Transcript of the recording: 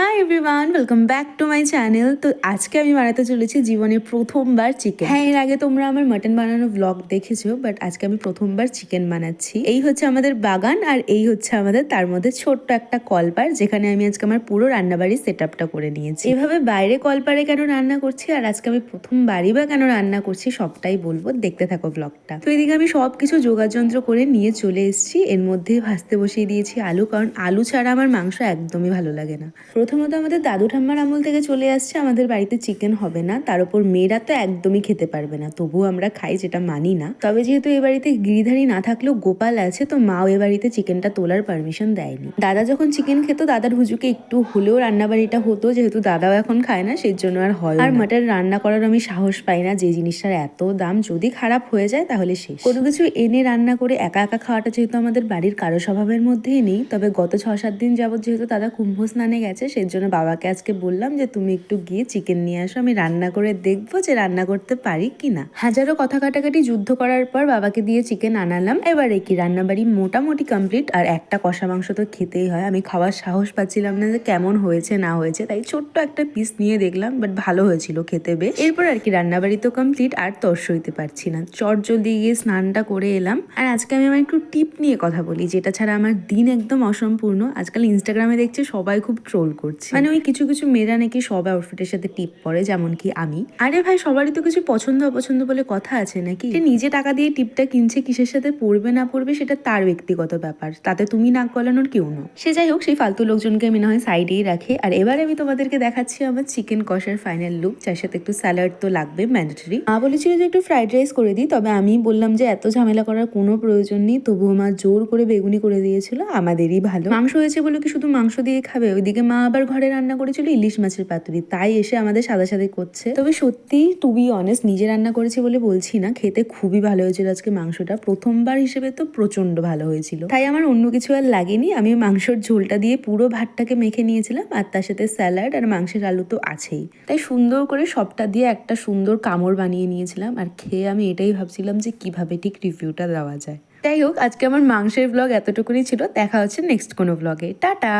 Hi everyone, welcome back to my channel. তো আজকে আমি বানাতে চলেছি জীবনের প্রথমবার চিকেন। হ্যাঁ, এর আগে তোমরা আমার মাটন বানানো ব্লগ দেখেছো, বাট আজকে আমি প্রথমবার চিকেন বানাচ্ছি। এই হচ্ছে আমাদের বাগান আর এই হচ্ছে আমাদের তার মধ্যে ছোট্ট একটা কলপার, যেখানে আমি আজকে আমার পুরো রান্নাবাড়ির সেট আপটা করে নিয়েছি। এভাবে বাইরে কলপারে কেন রান্না করছি আর আজকে আমি প্রথমবারই বা কেন রান্না করছি সবটাই বলবো, দেখতে থাকো ব্লগটা। তো এদিকে আমি সবকিছু যোগাযন্ত্র করে নিয়ে চলে এসেছি। এর মধ্যে ভাজতে বসিয়ে দিয়েছি আলু, কারণ আলু ছাড়া আমার মাংস একদমই ভালো লাগে না। প্রথমত আমাদের দাদু ঠাম্মার আমল থেকে চলে আসছে আমাদের বাড়িতে চিকেন হবে না, তার উপর মেয়েরা তো একদমই খেতে পারবে না, তবুও আমরা খাই, যেটা মানি না। তবে যেহেতু এ বাড়িতে গিরিধারী না থাকলেও গোপাল আছে, তো মাও এ বাড়িতে চিকেনটা তোলার পারমিশন দেয়নি। দাদা যখন চিকেন খেত, দাদার হুজুকে একটু হলেও রান্নাবাড়িটা হতো, যেহেতু দাদাও এখন খায় না সেই জন্য আর হয়। আর মাটন রান্না করার আমি সাহস পাই না, যে জিনিসটার এত দাম, যদি খারাপ হয়ে যায় তাহলে শেষ। কোনো কিছু এনে রান্না করে একা একা খাওয়াটা যেহেতু আমাদের বাড়ির কারো স্বভাবের মধ্যেই নেই, তবে গত 6-7 দিন যাবত যেহেতু দাদা কুম্ভ স্নানে গেছে, সেই জন্য বাবাকে আজকে বললাম যে তুমি একটু গিয়ে চিকেন নিয়ে আসো, আমি রান্না করে দেখবো যে রান্না করতে পারি কিনা। হাজারো কথা কাটাকাটি যুদ্ধ করার পর বাবাকে দিয়ে চিকেন আনালাম। এবারে কি রান্নাবাড়ি মোটামুটি কমপ্লিট, আর একটা কষা মাংস তো খেতেই হয়। আমি খাওয়ার সাহস পাচ্ছিলাম না যে কেমন হয়েছে না হয়েছে, তাই ছোট্ট একটা পিস নিয়ে দেখলাম, বাট ভালো হয়েছিল খেতে বেশ। এরপর আর কি রান্নাবাড়ি তো কমপ্লিট, আর তর সইতে পারছি না, চট জলদি গিয়ে স্নানটা করে এলাম। আর আজকে আমি আমার একটু টিপ নিয়ে কথা বলি, যেটা ছাড়া আমার দিন একদম অসম্পূর্ণ। আজকাল ইনস্টাগ্রামে দেখছি সবাই খুব ট্রোল করছে, মানে ওই কিছু কিছু মেয়েরা নাকি সব আউটফিটের সাথে টিপ পরে, যেমন কি আমি। আরে ভাই, সবারই তো কিছু পছন্দ অপছন্দ বলে কথা আছে নাকি? সে নিজে টাকা দিয়ে টিপটা কিনছে, কিসের সাথে পড়বে না পড়বে সেটা তার ব্যক্তিগত ব্যাপার, তাতে তুমি নাক গলানোর কেউ নও। সে যাই হোক, সেই ফালতু লোকজনকে আমি না হয় সাইডেই রাখি। আর এবারে আমি তোমাদেরকে দেখাচ্ছি আমার চিকেন কষার ফাইনাল লুক, যার সাথে একটু স্যালাড তো লাগবে ম্যান্ডেটরি। মা বলেছিল যে একটু ফ্রাইড রাইস করে দিই, তবে আমি বললাম যে এত ঝামেলা করার কোনো প্রয়োজন নেই, তবুও মা জোর করে বেগুনি করে দিয়েছিল। আমাদেরই ভালো, মাংস হয়েছে বলে কি শুধু মাংস দিয়ে খাবে? ওইদিকে মা আবার ঘরে রান্না করেছিল ইলিশ মাছের পাতুরি, তাই এসে আমাদের সাদা সাদা করছে। তবে সত্যি টু বি অনেস্ট, নিজে রান্না করেছি বলে বলছি না, খেতে খুবই ভালো হয়েছিল আজকে মাংসটা। প্রথমবার হিসেবে তো প্রচন্ড ভালো হয়েছিল, তাই আমার অন্য কিছু আর লাগেনি। আমি মাংসর ঝোলটা দিয়ে পুরো ভাতটাকে মেখে নিয়েছিলাম, আর তার সাথে স্যালাড আর মাংসের আলু তো আছেই, তাই সুন্দর করে সবটা দিয়ে একটা সুন্দর কামড় বানিয়ে নিয়েছিলাম। আর খেয়ে আমি এটাই ভাবছিলাম যে কিভাবে ঠিক রিভিউটা দেওয়া যায়। যাই হোক, আজকে আমার মাংসের ব্লগ এতটুকুনি ছিল। দেখা হচ্ছে নেক্সট কোনো ব্লগে। টাটা।